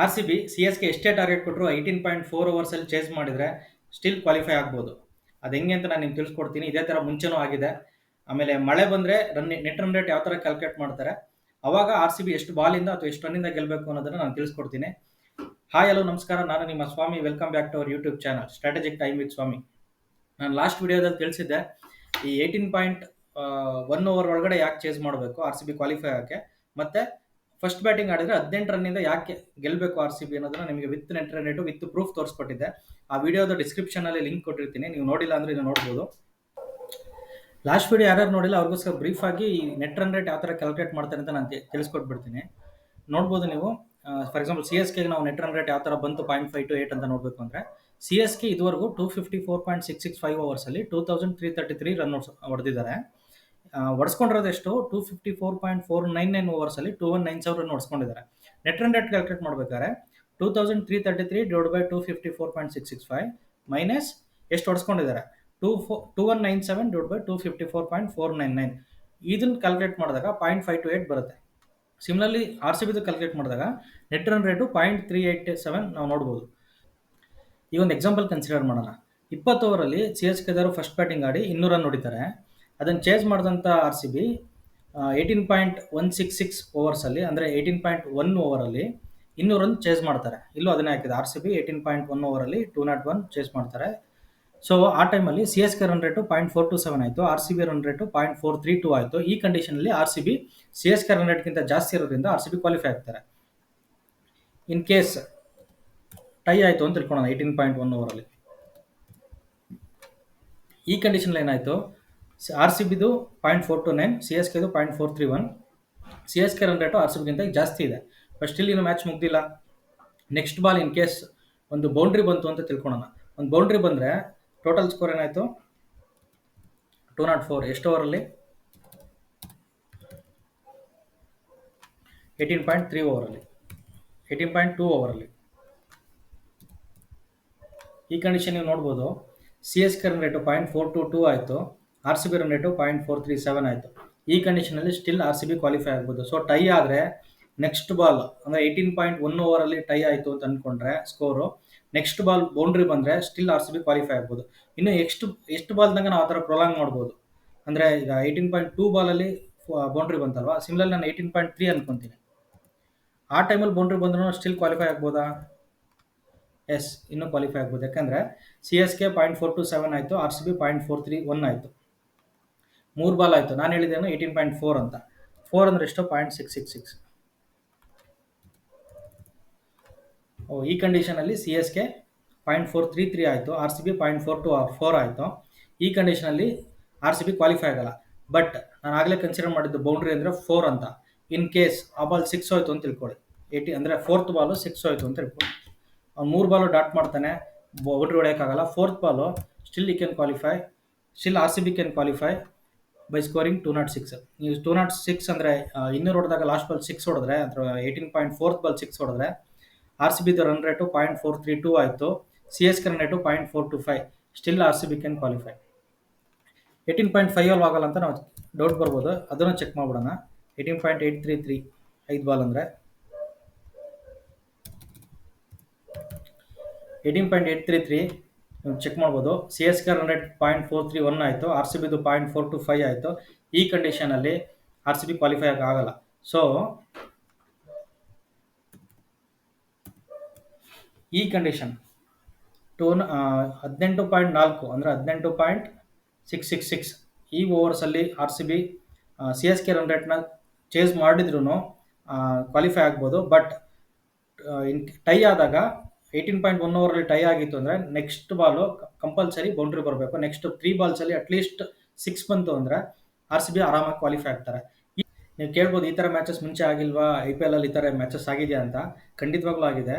R C B C S ಗೆ ಎಷ್ಟೇ target ಕೊಟ್ಟರು 18.4 ಓವರ್ಸಲ್ಲಿ ಚೇಸ್ ಮಾಡಿದರೆ ಸ್ಟಿಲ್ ಕ್ವಾಲಿಫೈ ಆಗ್ಬೋದು. ಅದು ಹೆಂಗೆ ಅಂತ ನಾನು ನಿಮ್ಗೆ ತಿಳಿಸ್ಕೊಡ್ತೀನಿ. ಇದೇ ಥರ ಮುಂಚೆನೂ ಆಗಿದೆ. ಆಮೇಲೆ ಮಳೆ ಬಂದರೆ ನೆಟ್ ರನ್ ರೇಟ್ ಯಾವ ಥರ ಕ್ಯಾಲ್ಕುಲೇಟ್ ಮಾಡ್ತಾರೆ, ಅವಾಗ ಆರ್ ಸಿ ಬಿ ಎಷ್ಟು ಬಾಲಿಂದ ಅಥವಾ ಎಷ್ಟು ರನ್ನಿಂದ ಗೆಲ್ಲಬೇಕು ಅನ್ನೋದನ್ನು ನಾನು ತಿಳಿಸ್ಕೊಡ್ತೀನಿ. ಹಾಯ್ ಹಲೋ ನಮಸ್ಕಾರ, ನಾನು ನಿಮ್ಮ Swami. Welcome back to our YouTube channel strategic time with Swami. ನಾನು ಲಾಸ್ಟ್ ವಿಡಿಯೋದಲ್ಲಿ ತಿಳಿಸಿದ್ದೆ ಈ 18.1 ಓವರ್ ಒಳಗಡೆ ಯಾಕೆ ಚೇಸ್ ಮಾಡಬೇಕು ಆರ್ ಸಿ ಬಿ ಕ್ವಾಲಿಫೈ ಆಗೋಕ್ಕೆ, ಮತ್ತೆ ಫಸ್ಟ್ ಬ್ಯಾಟಿಂಗ್ ಆಡಿದ್ರೆ 18 ರನ್ನಿಂದ ಯಾಕೆ ಗೆಲ್ಲಬೇಕು ಆರ್ ಸಿ ಬಿ ಅನ್ನೋದನ್ನ ನಿಮಗೆ with net run rate with proof ತೋರಿಸ್ಕೊಟ್ಟಿದ್ದೆ. ಆ ವಿಡಿಯೋದ ಡಿಸ್ಕ್ರಿಪ್ಷನಲ್ಲಿ ಲಿಂಕ್ ಕೊಟ್ಟಿರ್ತೀನಿ, ನೀವು ನೋಡಿಲ್ಲ ಅಂದರೆ ನೀವು ನೋಡ್ಬೋದು. ಲಾಸ್ಟ್ ವಿಡಿಯೋ ಯಾರ್ಯಾರು ನೋಡಿಲ್ಲ ಅವ್ರಿಗೋಸ್ಕರ ಬ್ರೀಫ್ ಆಗಿ ನೆಟ್ ರನ್ ರೇಟ್ ಯಾವ ಥರ ಕ್ಯಾಲ್ಕುಲೇಟ್ ಮಾಡ್ತಾರೆ ಅಂತ ನಾನು ತಿಳಿಸ್ಕೊಟ್ಬಿಡ್ತೀನಿ. ನೋಡ್ಬೋದು ನೀವು. For example C S K ನಾವು ನೆಟ್ ರನ್ ರೇಟ್ ಯಾವ ಥರ ಬಂತು 0.5 to 8 ಅಂತ ನೋಡಬೇಕು ಅಂದರೆ, ಸಿ ಎಸ್ ಕೆ ಇದುವರೆಗೂ 254.665 ಓವರ್ಸಲ್ಲಿ 2333 ರನ್ ಹೊಡೆದಿದ್ದಾರೆ. ಹೊಡ್ಸ್ಕೊಂಡಿರೋದು ಎಷ್ಟು 254.499 ಓವರ್ಸಲ್ಲಿ 2197 ರನ್ ಹೊಡ್ಸ್ಕೊಂಡಿದ್ದಾರೆ. ನೆಟ್ ರನ್ ರೇಟ್ ಕ್ಯಾಲ್ಕುಲೇಟ್ ಮಾಡಬೇಕಾದ್ರೆ 2333 ಡಿವೈಡ್ ಬೈ 254.665 ಮೈನಸ್ ಎಷ್ಟು ಹೊಡ್ಸ್ಕೊಂಡಿದ್ದಾರೆ 2197 ಡಿವೈಡ್ ಬೈ 254.499. ಇದನ್ನು ಕ್ಯಾಲ್ಕುಲೇಟ್ ಮಾಡಿದಾಗ 0.5 to 8 ಬರುತ್ತೆ. ಸಿಮಿಲರ್ಲಿ ಆರ್ ಸಿ ಬಿದು ಕ್ಯಾಲ್ಕುಲೇಟ್ ಮಾಡಿದಾಗ ನೆಟ್ ರನ್ ರೇಟು 0.387 ನಾವು ನೋಡ್ಬೋದು. ಈ ಒಂದು ಎಕ್ಸಾಂಪಲ್ ಕನ್ಸಿಡರ್ ಮಾಡೋಣ. 20 ಓವರಲ್ಲಿ ಸಿ ಎಸ್ ಕೆದವರು ಫಸ್ಟ್ ಬ್ಯಾಟಿಂಗ್ ಆಡಿ 200 ರನ್ ಹೊಡಿತಾರೆ. ಅದನ್ನು ಚೇಸ್ ಮಾಡಿದಂಥ ಆರ್ ಸಿ ಬಿ 18.166 ಓವರ್ಸಲ್ಲಿ ಅಂದರೆ 18.1 ಓವರಲ್ಲಿ 200 ರನ್ ಚೇಸ್ ಮಾಡ್ತಾರೆ. ಇಲ್ಲೂ ಅದನ್ನೇ ಹಾಕಿದೆ, ಆರ್ ಸಿ ಬಿ 18.1 ಓವರಲ್ಲಿ 201 ಚೇಸ್ ಮಾಡ್ತಾರೆ. ಸೊ ಆ ಟೈಮಲ್ಲಿ C S K run rate 0.427 ಆಯಿತು, R C B run rate 0.432 ಆಯಿತು. ಈ ಕಂಡೀಷನಲ್ಲಿ R C B C S K run ರೇಟ್ಗಿಂತ ಜಾಸ್ತಿ ಇರೋದ್ರಿಂದ ಆರ್ ಸಿ ಬಿ ಕ್ವಾಲಿಫೈ ಆಗ್ತಾರೆ. ಇನ್ ಕೇಸ್ ಟೈ ಆಯಿತು ಅಂತ ತಿಳ್ಕೊಳ್ಳೋಣ 18.1 ಓವರಲ್ಲಿ. ಈ ಕಂಡೀಷನಲ್ಲಿ ಏನಾಯಿತು, ಆರ್ ಸಿ ಬಿದು 0.429, ಸಿ ಎಸ್ ಕೆದು 0.431. C S K run rate R C ಬಿಗಿಂತ ಜಾಸ್ತಿ ಇದೆ. ಬಟ್ ಸ್ಟಿಲ್ ಇನ್ನು ಮ್ಯಾಚ್ ಮುಗ್ದಿಲ್ಲ. ನೆಕ್ಸ್ಟ್ ಬಾಲ್ ಇನ್ ಕೇಸ್ ಒಂದು ಬೌಂಡ್ರಿ ಬಂತು ಅಂತ ತಿಳ್ಕೊಳ್ಳೋಣ. ಒಂದು ಬೌಂಡ್ರಿ ಬಂದರೆ ಟೋಟಲ್ ಸ್ಕೋರ್ ಏನಾಯಿತು 204. ಎಷ್ಟು ಓವರಲ್ಲಿ 18.3 ಓವರಲ್ಲಿ 18.2 ಓವರಲ್ಲಿ. ಈ ಕಂಡೀಷನ್ ನೀವು ನೋಡ್ಬೋದು. C S K run rate 0.422 ಆಯಿತು, R C B run rate 0.437 ಆಯಿತು. ಈ ಕಂಡೀಷನಲ್ಲಿ still R C B qualify ಆಗ್ಬೋದು. ಸೊ ಟೈ ಆದರೆ ನೆಕ್ಸ್ಟ್ ಬಾಲ್ ಅಂದರೆ 18.1 ಓವರಲ್ಲಿ ಟೈ ಆಯಿತು ಅಂತ ಅಂದ್ಕೊಂಡ್ರೆ ಸ್ಕೋರು, ನೆಕ್ಸ್ಟ್ ಬಾಲ್ ಬೌಂಡ್ರಿ ಬಂದರೆ still R C B qualify ಆಗ್ಬೋದು. ಇನ್ನು ಎಷ್ಟು ಬಾಲ್ದಾಗ ನಾವು ಆ ಥರ ಪ್ರೊಲಾಂಗ್ ಮಾಡ್ಬೋದು ಅಂದರೆ, ಈಗ 18.2 ಬಾಲಲ್ಲಿ ಬೌಂಡ್ರಿ ಬಂತಲ್ವಾ, ಸಿಮಿಲರ್ಲಿ ನಾನು 18.3 ಅನ್ಕೊತೀನಿ. ಆ ಟೈಮಲ್ಲಿ ಬೌಂಡ್ರಿ ಬಂದ್ರೂ ಸ್ಟಿಲ್ ಕ್ವಾಲಿಫೈ ಆಗ್ಬೋದಾ? ಎಸ್, ಇನ್ನೂ ಕ್ವಾಲಿಫೈ ಆಗ್ಬೋದು. ಯಾಕಂದರೆ ಸಿ ಎಸ್ ಕೆ 0.427 ಆಯಿತು, ಆರ್ ಸಿ ಬಿ 0.431 ಆಯಿತು. 3 ಬಾಲ್ ಆಯಿತು. ನಾನು ಹೇಳಿದ್ದೇನು 18.4 ಅಂತ. 4 ಅಂದರೆ ಎಷ್ಟು 0.666. ಈ ಕಂಡೀಷನಲ್ಲಿ ಸಿ ಎಸ್ ಕೆ 0.433 ಆಯಿತು, ಆರ್ ಸಿ ಬಿ 0.424 ಆಯಿತು. ಈ ಕಂಡೀಷನಲ್ಲಿ ಆರ್ ಸಿ ಬಿ ಕ್ವಾಲಿಫೈ ಆಗಲ್ಲ. ಬಟ್ ನಾನು ಆಗಲೇ ಕನ್ಸಿಡರ್ ಮಾಡಿದ್ದು ಬೌಂಡ್ರಿ ಅಂದರೆ 4 ಅಂತ. ಇನ್ ಕೇಸ್ ಆ ಬಾಲ್ 6 ಹೋಯ್ತು ಅಂತ ತಿಳ್ಕೊಳ್ಳಿ, 80 ಅಂದರೆ 4th ಬಾಲು 6 ಹೋಯ್ತು ಅಂತ ತಿಳ್ಕೊಳ್ಳಿ. ಅವ್ನು 3 ಬಾಲು ಡಾಟ್ ಮಾಡ್ತಾನೆ, ಬೌಂಡ್ರಿ ಹೊಡೆಯೋಕ್ಕಾಗಲ್ಲ. 4th ಬಾಲು ಸ್ಟಿಲ್ ಈ can qualify, still R C B can qualify by scoring 206. ನೀವು 206 ಅಂದರೆ 200 ಹೊಡೆದಾಗ ಲಾಸ್ಟ್ ಬಾಲ್ 6 ಹೊಡೆದ್ರೆ, ಅಥವಾ 18.4th ಬಾಲ್ 6 ಹೊಡೆದ್ರೆ ಆರ್ ಸಿ ಬಿದು ರನ್ ರೇಟು 0.432 ಆಯಿತು, C S K run rate 0.425. Still R C B can qualify. 18.5 ಆಗಲ್ಲ ಅಂತ ನಾವು ಡೌಟ್ ಬರ್ಬೋದು, ಅದನ್ನು ಚೆಕ್ ಮಾಡಿಬಿಡೋಣ. 18.833 5 ಬಾಲ್ ಅಂದರೆ 18.833 ನೀವು ಚೆಕ್ ಮಾಡ್ಬೋದು. C S K run rate 0.431 ಆಯಿತು, ಆರ್ ಸಿ ಬಿದು 0.425 ಆಯಿತು. ಈ ಕಂಡೀಷನಲ್ಲಿ ಆರ್ ಸಿ ಬಿ ಕ್ವಾಲಿಫೈ ಆಗಲ್ಲ. ಸೊ ಈ ಕಂಡೀಷನ್ 18.4 ಅಂದರೆ 18.666 ಈ ಓವರ್ಸಲ್ಲಿ R C B C S K run ರೇಟ್ನ ಚೇಸ್ ಮಾಡಿದ್ರೂ ಕ್ವಾಲಿಫೈ ಆಗ್ಬೋದು. ಬಟ್ ಟೈ ಆದಾಗ 18.1 ಓವರಲ್ಲಿ ಟೈ ಆಗಿತ್ತು ಅಂದರೆ ನೆಕ್ಸ್ಟ್ ಬಾಲು ಕಂಪಲ್ಸರಿ ಬೌಂಡ್ರಿ ಬರಬೇಕು. ನೆಕ್ಸ್ಟ್ 3 ಬಾಲ್ಸಲ್ಲಿ ಅಟ್ಲೀಸ್ಟ್ 6 ಬಂತು ಅಂದರೆ ಆರ್ ಸಿ ಬಿ ಆರಾಮಾಗಿ ಕ್ವಾಲಿಫೈ ಆಗ್ತಾರೆ. ನೀವು ಕೇಳ್ಬೋದು, ಈ ಥರ ಮ್ಯಾಚಸ್ ಮುಂಚೆ ಆಗಿಲ್ವಾ, ಐ ಪಿ ಎಲ್ ಈ ಥರ ಮ್ಯಾಚಸ್ ಆಗಿದೆಯಾ ಅಂತ. ಖಂಡಿತವಾಗ್ಲೂ ಆಗಿದೆ,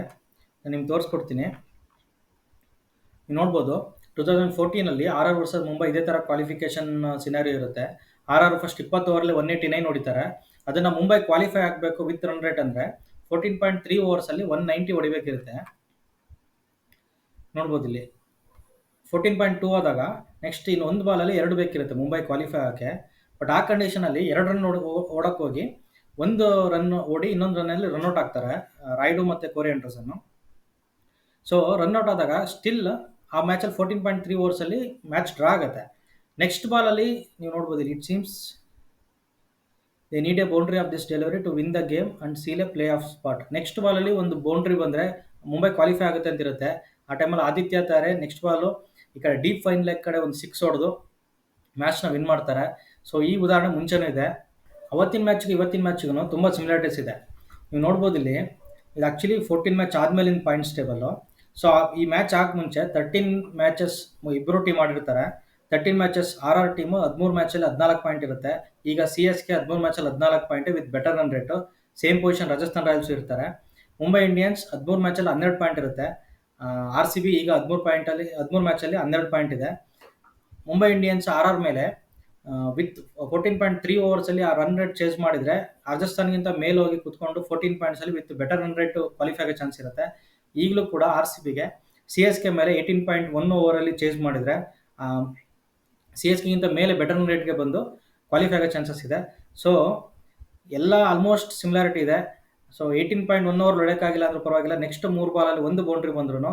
ನಾನು ನಿಮ್ಗೆ ತೋರಿಸ್ಕೊಡ್ತೀನಿ. ನೀವು ನೋಡ್ಬೋದು 2014 ಆರ್ ಆರ್ ವರ್ಸಸ್ ಮುಂಬೈ ಇದೇ ಥರ ಕ್ವಾಲಿಫಿಕೇಷನ್ ಸಿನಾರಿಯೋ ಇರುತ್ತೆ. ಆರ್ ಆರ್ ಫಸ್ಟ್ 20 ಓವರಲ್ಲಿ 189 ಹೊಡಿತಾರೆ. ಅದನ್ನು ಮುಂಬೈ ಕ್ವಾಲಿಫೈ ಆಗಬೇಕು ವಿತ್ ರನ್ ರೇಟ್ ಅಂದರೆ 14.3 ಓವರ್ಸಲ್ಲಿ 190 ಹೊಡಿಬೇಕಿರುತ್ತೆ. ನೋಡ್ಬೋದು ಇಲ್ಲಿ 14.2 ಆದಾಗ ನೆಕ್ಸ್ಟ್ ಇನ್ನು ಒಂದು ಬಾಲಲ್ಲಿ 2 ಬೇಕಿರುತ್ತೆ ಮುಂಬೈ ಕ್ವಾಲಿಫೈ ಆಗೋಕ್ಕೆ. ಬಟ್ ಆ ಕಂಡೀಷನಲ್ಲಿ 2 ರನ್ ಓಡಕ್ಕೆ ಹೋಗಿ ಒಂದು ರನ್ ಓಡಿ ಇನ್ನೊಂದು ರನ್ನಲ್ಲಿ ರನ್ಔಟ್ ಆಗ್ತಾರೆ, ರಾಯ್ಡು ಮತ್ತು ಕೋರಿ ಆಂಡರ್ಸನ್ನು. ಸೊ ರನ್ಔಟ್ ಆದಾಗ ಸ್ಟಿಲ್ ಆ ಮ್ಯಾಚಲ್ಲಿ 14.3 ಓವರ್ಸಲ್ಲಿ ಮ್ಯಾಚ್ ಡ್ರಾ ಆಗುತ್ತೆ. ನೆಕ್ಸ್ಟ್ ಬಾಲಲ್ಲಿ ನೀವು ನೋಡ್ಬೋದು, it seems they need a boundary off this delivery to win the game and seal a play off spot. Next ಬಾಲಲ್ಲಿ ಒಂದು ಬೌಂಡ್ರಿ ಬಂದರೆ ಮುಂಬೈ ಕ್ವಾಲಿಫೈ ಆಗುತ್ತೆ ಅಂತ ಇರುತ್ತೆ. ಆ ಟೈಮಲ್ಲಿ ಆದಿತ್ಯ ತಾರೆ ನೆಕ್ಸ್ಟ್ ಬಾಲು ಈ ಕಡೆ ಡೀಪ್ ಫೈನ್ ಲೆಗ್ ಕಡೆ ಒಂದು 6 ಹೊಡೆದು ಮ್ಯಾಚ್ನ ವಿನ್ ಮಾಡ್ತಾರೆ. ಸೊ ಈ ಉದಾಹರಣೆ ಮುಂಚೆನೂ ಇದೆ. ಅವತ್ತಿನ ಮ್ಯಾಚ್ಗೆ ಇವತ್ತಿನ ಮ್ಯಾಚ್ಗೂ ತುಂಬ ಸಿಮಿಲಾರಿಟೀಸ್ ಇದೆ. ನೀವು ನೋಡ್ಬೋದು ಇಲ್ಲಿ, ಇದು ಆ್ಯಕ್ಚುಲಿ 14 ಮ್ಯಾಚ್ ಆದಮೇಲಿನ ಪಾಯಿಂಟ್ಸ್ ಟೇಬಲ್ಲು. ಸೊ ಈ ಮ್ಯಾಚ್ ಆಗ ಮುಂಚೆ 13 ಮ್ಯಾಚಸ್ ಇಬ್ಬರು ಟೀಮ್ ಆಡಿರ್ತಾರೆ. 13 ಮ್ಯಾಚಸ್ RR ಟೀಮು 13 ಮ್ಯಾಚಲ್ಲಿ 14 ಪಾಯಿಂಟ್ ಇರುತ್ತೆ. ಈಗ CSK 13 ಮ್ಯಾಚಲ್ಲಿ 14 point with better run rate. Same position Rajasthan Royals ಇರ್ತಾರೆ. ಮುಂಬೈ ಇಂಡಿಯನ್ಸ್ 13 ಮ್ಯಾಚಲ್ಲಿ 12 ಪಾಯಿಂಟ್ ಇರುತ್ತೆ. RCB ಈಗ 13 ಮ್ಯಾಚಲ್ಲಿ 12 ಪಾಯಿಂಟ್ ಇದೆ. ಮುಂಬೈ ಇಂಡಿಯನ್ಸ್ RR ಮೇಲೆ ವಿತ್ 14.3 ಓವರ್ಸಲ್ಲಿ ಆ ರನ್ ರೇಟ್ ಚೇಸ್ ಮಾಡಿದರೆ ರಾಜಸ್ಥಾನ್ಗಿಂತ ಮೇಲೆ ಹೋಗಿ ಕುತ್ಕೊಂಡು 14 ಪಾಯಿಂಟ್ಸಲ್ಲಿ with better run rate qualify ಆಗೋ ಚಾನ್ಸ್ ಇರುತ್ತೆ. ಈಗಲೂ ಕೂಡ RCBಗೆ CSK ಮೇಲೆ 18.1 ಓವರಲ್ಲಿ ಚೇಸ್ ಮಾಡಿದರೆ CSKಗಿಂತ ಮೇಲೆ ಬೆಟರ್ ರನ್ ರೇಟ್ಗೆ ಬಂದು ಕ್ವಾಲಿಫೈ ಆಗೋ ಚಾನ್ಸಸ್ ಇದೆ. ಸೊ ಎಲ್ಲ ಆಲ್ಮೋಸ್ಟ್ ಸಿಮಿಲಾರಿಟಿ ಇದೆ. ಸೊ 18.1 ಓವರ್ ಹೊಡೆಯೋಕ್ಕಾಗಿಲ್ಲ ಅಂದ್ರೂ ಪರವಾಗಿಲ್ಲ, ನೆಕ್ಸ್ಟ್ 3 ಬಾಲಲ್ಲಿ ಒಂದು ಬೌಂಡ್ರಿ ಬಂದ್ರೂ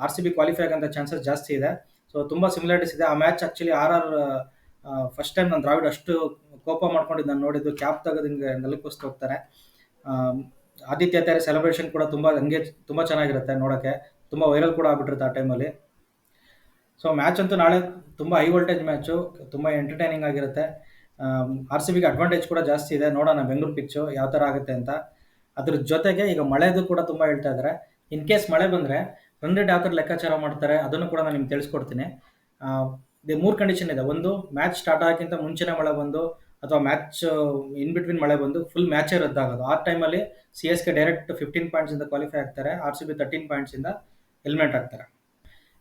RCB ಕ್ವಾಲಿಫೈ ಆಗೋಂಥ ಚಾನ್ಸಸ್ ಜಾಸ್ತಿ ಇದೆ. ಸೊ ತುಂಬ ಸಿಮಿಲಾರಿಟೀಸ್ ಇದೆ. ಆ match actually RR first time ನಾನು ದ್ರಾವಿಡ್ ಅಷ್ಟು ಕೋಪ ಮಾಡ್ಕೊಂಡಿದ್ದು ನಾನು ನೋಡಿದ್ದು. ಕ್ಯಾಪ್ ತೆಗೆದು ಹಿಂಗೆ ನೆಲಕ್ಕೋಸ್ತು ಹೋಗ್ತಾರೆ. ಆದಿತ್ಯ ತಾರೆ ಸೆಲೆಬ್ರೇಷನ್ ಕೂಡ ತುಂಬ ಚೆನ್ನಾಗಿರುತ್ತೆ ನೋಡೋಕ್ಕೆ, ತುಂಬ ವೈರಲ್ ಕೂಡ ಆಗ್ಬಿಟ್ಟಿರುತ್ತೆ ಆ ಟೈಮಲ್ಲಿ. ಸೊ ಮ್ಯಾಚ್ ಅಂತೂ ನಾಳೆ ತುಂಬ ಹೈ ವೋಲ್ಟೇಜ್ ಮ್ಯಾಚು, ತುಂಬ ಎಂಟರ್ಟೈನಿಂಗ್ ಆಗಿರುತ್ತೆ. RCBಗೆ ಅಡ್ವಾಂಟೇಜ್ ಕೂಡ ಜಾಸ್ತಿ ಇದೆ. ನೋಡೋಣ ಬೆಂಗಳೂರು ಪಿಚ್ಚು ಯಾವ ಥರ ಆಗುತ್ತೆ ಅಂತ. ಅದ್ರ ಜೊತೆಗೆ ಈಗ ಮಳೆದು ಕೂಡ ತುಂಬ ಹೇಳ್ತಾ ಇದ್ದಾರೆ. ಇನ್ ಕೇಸ್ ಮಳೆ ಬಂದರೆ ರನ್ ರೇಟ್ ಯಾವ ಥರ ಲೆಕ್ಕಾಚಾರ ಮಾಡ್ತಾರೆ ಅದನ್ನು ಕೂಡ ನಾನು ನಿಮ್ಗೆ ತಿಳಿಸ್ಕೊಡ್ತೀನಿ. ಇದು 3 ಕಂಡೀಷನ್ ಇದೆ. ಒಂದು, ಮ್ಯಾಚ್ ಸ್ಟಾರ್ಟ್ ಆಗೋಕ್ಕಿಂತ ಮುಂಚೆನೇ ಮಳೆ ಬಂದು ಅಥವಾ ಮ್ಯಾಚ್ ಇನ್ ಬಿಟ್ವೀನ್ ಮಳೆ ಬಂದು ಫುಲ್ ಮ್ಯಾಚೇ ರದ್ದಾಗೋದು. ಆ ಟೈಮಲ್ಲಿ CSK ಡೈರೆಕ್ಟ್ 15 ಪಾಯಿಂಟ್ಸಿಂದ ಕ್ವಾಲಿಫೈ ಆಗ್ತಾರೆ, RCB 13 ಪಾಯಿಂಟ್ಸಿಂದ ಎಲಿಮಿನೇಟ್ ಆಗ್ತಾರೆ.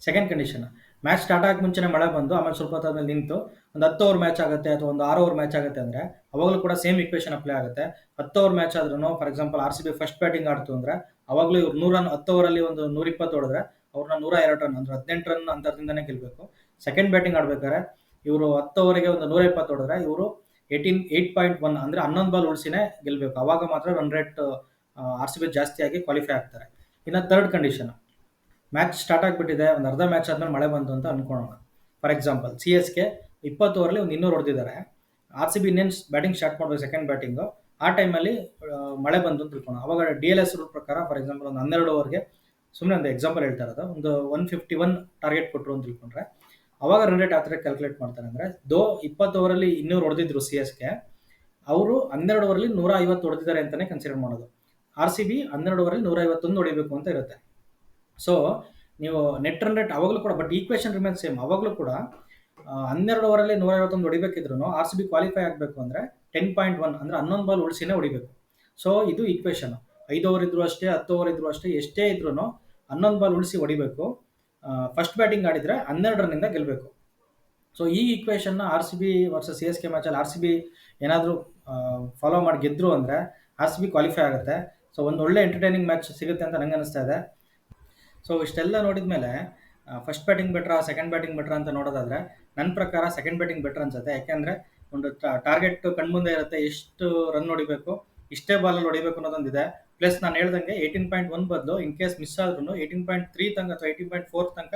ಸೆಕೆಂಡ್ ಕಂಡೀಷನ್, ಮ್ಯಾಚ್ ಸ್ಟಾರ್ಟ್ ಆಗಕ್ಕೆ ಮುಂಚೆನೇ ಮಳೆ ಬಂದು ಆಮೇಲೆ ಸ್ವಲ್ಪ ಹೊತ್ತಾದ್ಮೇಲೆ ನಿಂತು ಒಂದು 10 ಓವರ್ ಮ್ಯಾಚ್ ಆಗುತ್ತೆ ಅಥವಾ ಒಂದು 6 ಓವರ್ ಮ್ಯಾಚ್ ಆಗುತ್ತೆ ಅಂದರೆ ಅವಾಗಲೂ ಕೂಡ ಸೇಮ್ ಈಕ್ವೇಷನ್ ಅಪ್ಲೈ ಆಗುತ್ತೆ. 10 ಓವರ್ ಮ್ಯಾಚ್ ಆದ್ರೂ for example RCB first batting ಆಡ್ತು ಅಂದರೆ ಅವಾಗಲೂ ಇವ್ರು 100 ರನ್ 10 ಓವರಲ್ಲಿ ಒಂದು 120 ಹೊಡೆದ್ರೆ ಅವ್ರನ್ನ 102 ರನ್ ಅಂದರೆ 18 ರನ್ ಅಂತರದಿಂದನೇ ಗೆಲ್ಲಬೇಕು. ಸೆಕೆಂಡ್ ಬ್ಯಾಟಿಂಗ್ ಆಡ್ಬೇಕಾದ್ರೆ ಇವರು 10 ಓವರಿಗೆ ಒಂದು 120 ಹೊಡೆದ್ರೆ ಇವರು 8.1 ಅಂದರೆ 11 ಬಾಲ್ ಉಳಿಸಿನೇ ಗೆಲ್ಲಬೇಕು. ಅವಾಗ ಮಾತ್ರ ರನ್ ರೇಟ್ RCB ಜಾಸ್ತಿ ಆಗಿ ಕ್ವಾಲಿಫೈ ಆಗ್ತಾರೆ. ಇನ್ನು ಥರ್ಡ್ ಕಂಡೀಷನ್, ಮ್ಯಾಚ್ ಸ್ಟಾರ್ಟ್ ಆಗಿಬಿಟ್ಟಿದೆ, ಒಂದು ಅರ್ಧ ಮ್ಯಾಚ್ ಆದಮೇಲೆ ಮಳೆ ಬಂತು ಅಂತ ಅಂದ್ಕೊಳ್ಳೋಣ. ಫಾರ್ ಎಕ್ಸಾಂಪಲ್ CSK 20 ಓವರಲ್ಲಿ ಒಂದು 200 ಹೊಡೆದಿದ್ದಾರೆ. RCB ಇನ್ನೇನು ಬ್ಯಾಟಿಂಗ್ ಸ್ಟಾರ್ಟ್ ಮಾಡಬೇಕು ಸೆಕೆಂಡ್ ಬ್ಯಾಟಿಂಗು. ಆ ಟೈಮಲ್ಲಿ ಮಳೆ ಬಂತು ಅಂತ ತಿಳ್ಕೊಳ್ಳೋಣ. ಅವಾಗ DLS ರೂಲ್ ಪ್ರಕಾರ ಫಾರ್ ಎಕ್ಸಾಂಪಲ್ ಒಂದು 12 ಓವರ್ಗೆ, ಸುಮ್ಮನೆ ಒಂದು ಎಕ್ಸಾಂಪಲ್ ಹೇಳ್ತಾ ಇರೋದು, ಒಂದು 151 ಟಾರ್ಗೆಟ್ ಕೊಟ್ಟರು ಅಂತ ತಿಳ್ಕೊಂಡ್ರೆ ಅವಾಗ ರನ್ ರೇಟ್ ಯಾವ ಥರ ಕ್ಯಾಲ್ಕುಲೇಟ್ ಮಾಡ್ತಾರೆ ಅಂದರೆ, 20 ಓವರಲ್ಲಿ 200 ಹೊಡೆದಿದ್ರು CSK, ಅವರು 12 ಓವರಲ್ಲಿ 150 ಹೊಡೆದಿದ್ದಾರೆ ಅಂತಲೇ ಕನ್ಸಿಡರ್ ಮಾಡೋದು. RCB 12 ಓವರಲ್ಲಿ 151 ಹೊಡಿಬೇಕು ಅಂತ ಇರುತ್ತೆ. ಸೊ ನೀವು ನೆಟ್ ರನ್ ರೇಟ್ ಅವಾಗಲೂ ಕೂಡ, ಬಟ್ ಈಕ್ವೇಷನ್ ರಿಮೇನ್ ಸೇಮ್. ಅವಾಗಲೂ ಕೂಡ 12 ಓವರಲ್ಲಿ 151 ಹೊಡಿಬೇಕಿದ್ರು RCB ಕ್ವಾಲಿಫೈ ಆಗಬೇಕು ಅಂದರೆ 10.1 ಅಂದರೆ 11 ಬಾಲ್ ಉಳಿಸಿನೇ ಹೊಡಿಬೇಕು. ಸೊ ಇದು ಈಕ್ವೇಷನ್. 5 ಓವರ್ ಇದ್ರೂ ಅಷ್ಟೇ, 10 ಓವರ್ ಇದ್ರೂ ಅಷ್ಟೇ, ಎಷ್ಟೇ ಇದ್ರೂ 11 ಬಾಲ್ ಉಳಿಸಿ ಹೊಡಿಬೇಕು. ಫಸ್ಟ್ ಬ್ಯಾಟಿಂಗ್ ಆಡಿದರೆ 12 ರನ್ನಿಂದ ಗೆಲ್ಲಬೇಕು. ಸೊ ಈ ಈಕ್ವೇಷನ್ನ RCB ವರ್ಸಸ್ CSK ಮ್ಯಾಚಲ್ಲಿ RCB ಏನಾದರೂ ಫಾಲೋ ಮಾಡಿ ಗೆದ್ದರು ಅಂದರೆ RCB ಕ್ವಾಲಿಫೈ ಆಗುತ್ತೆ. ಸೊ ಒಂದು ಒಳ್ಳೆ ಎಂಟರ್ಟೈನಿಂಗ್ ಮ್ಯಾಚ್ ಸಿಗುತ್ತೆ ಅಂತ ನಂಗೆ ಅನಿಸ್ತಾ ಇದೆ. ಸೊ ಇಷ್ಟೆಲ್ಲ ನೋಡಿದ ಮೇಲೆ ಫಸ್ಟ್ ಬ್ಯಾಟಿಂಗ್ ಬೆಟ್ರಾ ಸೆಕೆಂಡ್ ಬ್ಯಾಟಿಂಗ್ ಬೆಟ್ರಾ ಅಂತ ನೋಡೋದಾದರೆ ನನ್ನ ಪ್ರಕಾರ ಸೆಕೆಂಡ್ ಬ್ಯಾಟಿಂಗ್ ಬೆಟರ್ ಅನ್ಸುತ್ತೆ. ಯಾಕೆಂದರೆ ಒಂದು ಟಾರ್ಗೆಟ್ ಕಣ್ಮುಂದೆ ಇರುತ್ತೆ, ಎಷ್ಟು ರನ್ ಹೊಡಿಬೇಕು, ಇಷ್ಟೇ ಬಾಲಲ್ಲಿ ಹೊಡಿಬೇಕು ಅನ್ನೋದೊಂದಿದೆ. ಪ್ಲಸ್ ನಾನು ಹೇಳ್ದಂಗೆ 18.1 ಬದಲು ಇನ್ ಕೇಸ್ ಮಿಸ್ ಆದ್ರೂ 18.3 ತನಕ ಅಥವಾ 18.4 ತನಕ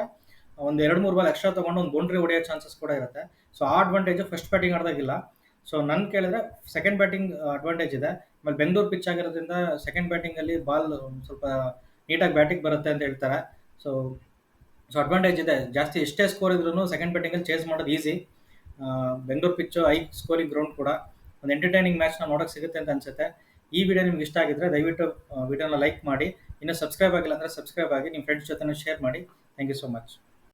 ಒಂದು 2-3 ಬಾಲ್ ಎಕ್ಸ್ಟ್ರಾ ತೊಗೊಂಡು ಒಂದು ಬೌಂಡ್ರಿ ಹೊಡೆಯೋ ಚಾನ್ಸಸ್ ಕೂಡ ಇರುತ್ತೆ. ಸೊ ಆ ಅಡ್ವಾಂಟೇಜು ಫಸ್ಟ್ ಬ್ಯಾಟಿಂಗ್ ಆಡ್ದಾಗಿಲ್ಲ. ಸೊ ನನ್ನ ಕೇಳಿದ್ರೆ ಸೆಕೆಂಡ್ ಬ್ಯಾಟಿಂಗ್ ಅಡ್ವಾಂಟೇಜ್ ಇದೆ. ಆಮೇಲೆ ಬೆಂಗಳೂರು ಪಿಚ್ ಆಗಿರೋದ್ರಿಂದ ಸೆಕೆಂಡ್ ಬ್ಯಾಟಿಂಗಲ್ಲಿ ಬಾಲ್ ಸ್ವಲ್ಪ ನೀಟಾಗಿ ಬ್ಯಾಟಿಂಗ್ ಬರುತ್ತೆ ಅಂತ ಹೇಳ್ತಾರೆ. ಸೊ ಅಡ್ವಾಂಟೇಜ್ ಇದೆ. ಜಾಸ್ತಿ ಎಷ್ಟೇ ಸ್ಕೋರ್ ಇದ್ರೂ ಸೆಕೆಂಡ್ ಬ್ಯಾಟಿಂಗಲ್ಲಿ ಚೇಸ್ ಮಾಡೋದು easy. Bengaluru pitch high scoring ground ಕೂಡ, ಒಂದು ಎಂಟರ್ಟೈನಿಂಗ್ ಮ್ಯಾಚ್ನ ನೋಡೋಕ್ಕೆ ಸಿಗುತ್ತೆ ಅಂತ ಅನಿಸುತ್ತೆ. ಈ ವಿಡಿಯೋ ನಿಮ್ಗೆ ಇಷ್ಟ ಆಗಿದ್ರೆ ದಯವಿಟ್ಟು ವಿಡಿಯೋನ ಲೈಕ್ ಮಾಡಿ. ಇನ್ನೂ ಸಬ್ಸ್ಕ್ರೈಬ್ ಆಗಿಲ್ಲ ಅಂದರೆ ಸಬ್ಸ್ಕ್ರೈಬ್ ಆಗಿ ನಿಮ್ಮ ಫ್ರೆಂಡ್ಸ್ ಜೊತೆ ಶೇರ್ ಮಾಡಿ. Thank you so much.